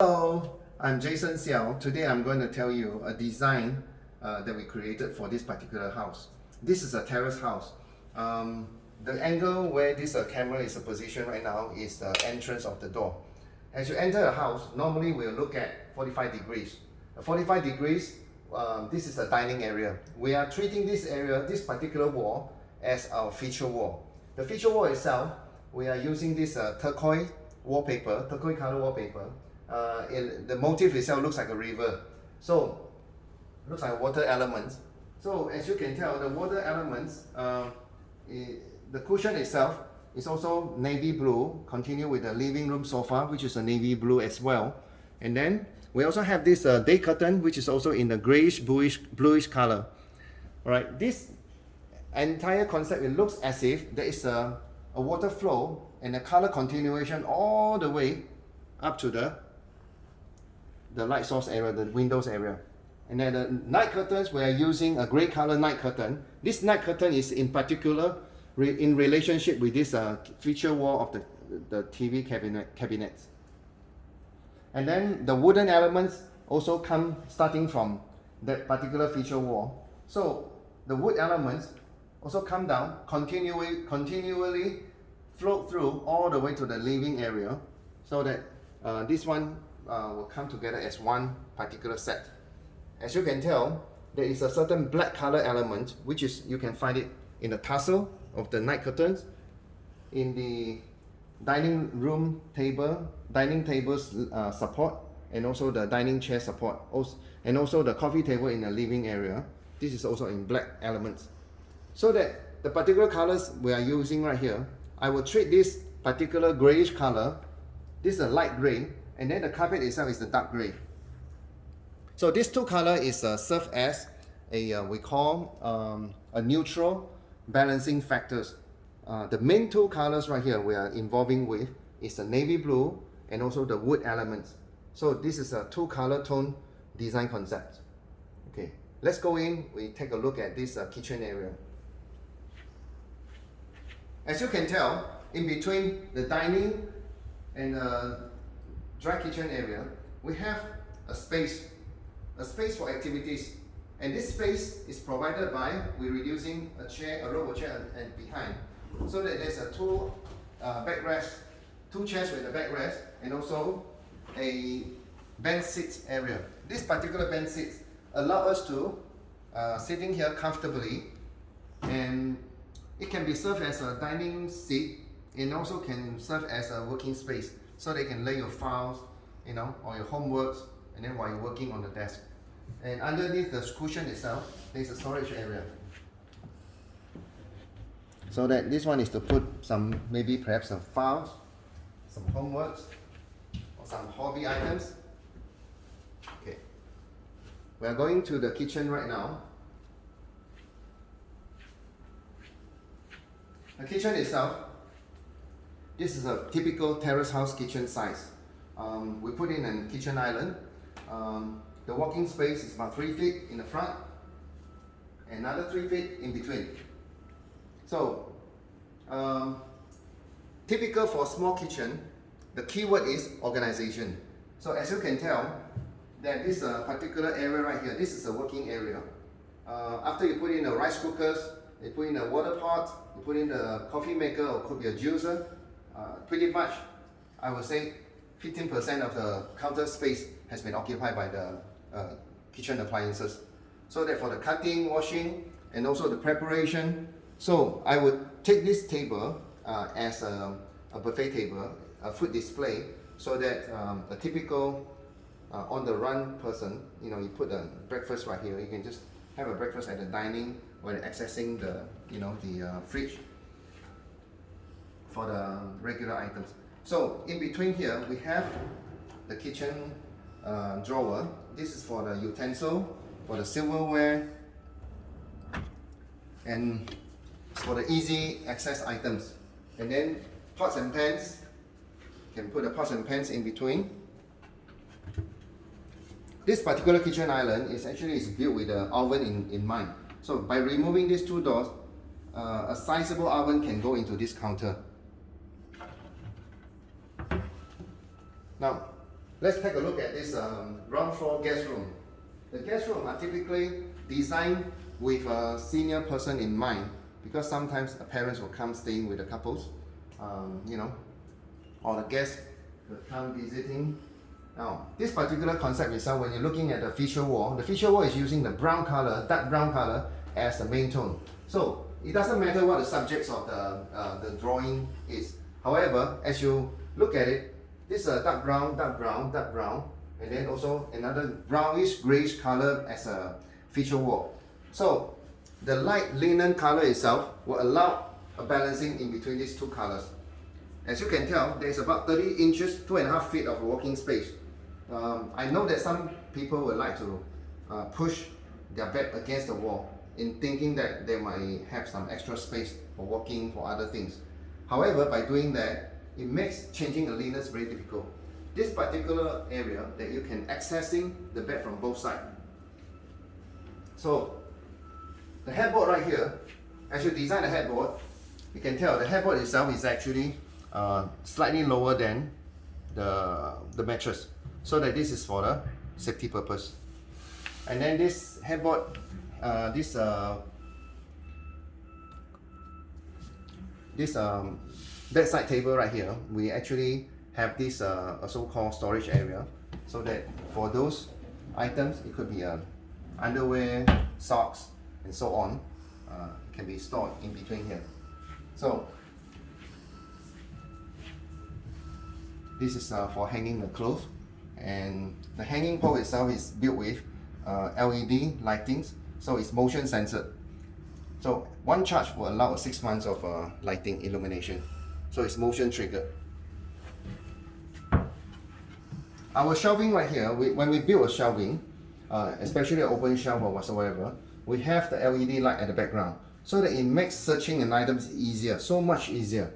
Hello, I'm Jason Xiao. Today I'm going to tell you a design that we created for this particular house. This is a terrace house. The angle where this camera is positioned right now is the entrance of the door. As you enter a house, normally we'll look at 45 degrees. 45 degrees, this is a dining area. We are treating this area, this particular wall, as our feature wall. The feature wall itself, we are using this turquoise wallpaper, turquoise color wallpaper. The motif itself looks like a river, so looks like water elements. So as you can tell, the water elements, the cushion itself is also navy blue. Continue with the living room sofa, which is a navy blue as well. And then we also have this day curtain, which is also in the grayish bluish color. All right, this entire concept, it looks as if there is a water flow and a color continuation all the way up to the light source area, the windows area. And then the night curtains, we are using a gray color night curtain. This night curtain is in particular in relationship with this feature wall of the TV cabinets. And then the wooden elements also come starting from that particular feature wall. So the wood elements also come down, continually float through all the way to the living area, so that this one will come together as one particular set. As you can tell, there is a certain black color element, which is, you can find it in the tassel of the night curtains, in the dining table's support, and also the dining chair support, and also the coffee table in the living area. This is also in black elements. So that the particular colors we are using right here, I will treat this particular grayish color, this is a light gray, and then the carpet itself is the dark gray. So this two color is serve as a we call a neutral balancing factors. The main two colors right here we are involving with is the navy blue and also the wood elements. So this is a two color tone design concept. Okay, let's go in. We take a look at this kitchen area. As you can tell, in between the dining and dry kitchen area, we have a space for activities, and this space is provided by reducing a row of chair and behind, so that there's two backrest, two chairs with a backrest, and also a bench seats area. This particular bench seats allow us to sitting here comfortably, and it can be served as a dining seat, and also can serve as a working space, so they can lay your files, or your homeworks, and then while you're working on the desk. And underneath the cushion itself, there's a storage area. So that this one is to put some, maybe perhaps some files, some homeworks, or some hobby items. Okay. We are going to the kitchen right now. The kitchen itself, this is a typical terrace house kitchen size. We put in a kitchen island. The walking space is about 3 feet in the front, another 3 feet in between. So, typical for a small kitchen, the key word is organization. So as you can tell, that this particular area right here, this is a working area. After you put in the rice cookers, you put in a water pot, you put in the coffee maker, or could be a juicer, pretty much, I would say 15% of the counter space has been occupied by the kitchen appliances. So that for the cutting, washing, and also the preparation, so I would take this table as a buffet table, a food display, so that a typical on the run person, you put the breakfast right here. You can just have a breakfast at the dining when accessing the fridge for the regular items. So in between here we have the kitchen drawer. This is for the utensil, for the silverware, and for the easy access items. And then pots and pans, you can put the pots and pans in between. This particular kitchen island is built with an oven in mind. So by removing these two doors, a sizable oven can go into this counter. Now, let's take a look at this ground floor guest room. The guest room are typically designed with a senior person in mind, because sometimes parents will come staying with the couples, you know, or the guests will come visiting. Now, this particular concept itself, when you're looking at the feature wall, the feature wall is using the brown color, dark brown color, as the main tone. So it doesn't matter what the subjects of the drawing is. However, as you look at it, this is a dark brown, dark brown, dark brown, and then also another brownish grayish color as a feature wall. So the light linen color itself will allow a balancing in between these two colors. As you can tell, there is about 30 inches, 2.5 feet of walking space. I know that some people would like to push their bed against the wall in thinking that they might have some extra space for walking, for other things. However, by doing that, it makes changing the linens very difficult. This particular area that you can accessing the bed from both sides. So the headboard right here, as you design the headboard, you can tell the headboard itself is actually slightly lower than the mattress, so that this is for the safety purpose. And then this headboard, this bedside table right here, we actually have this a so-called storage area, so that for those items, it could be underwear, socks, and so on, can be stored in between here. So this is for hanging the clothes, and the hanging pole itself is built with LED lightings, so it's motion censored. So one charge will allow 6 months of lighting illumination, so it's motion triggered. Our shelving right here, when we build a shelving, especially an open shelf or whatsoever, we have the LED light at the background, so that it makes searching an item easier, so much easier.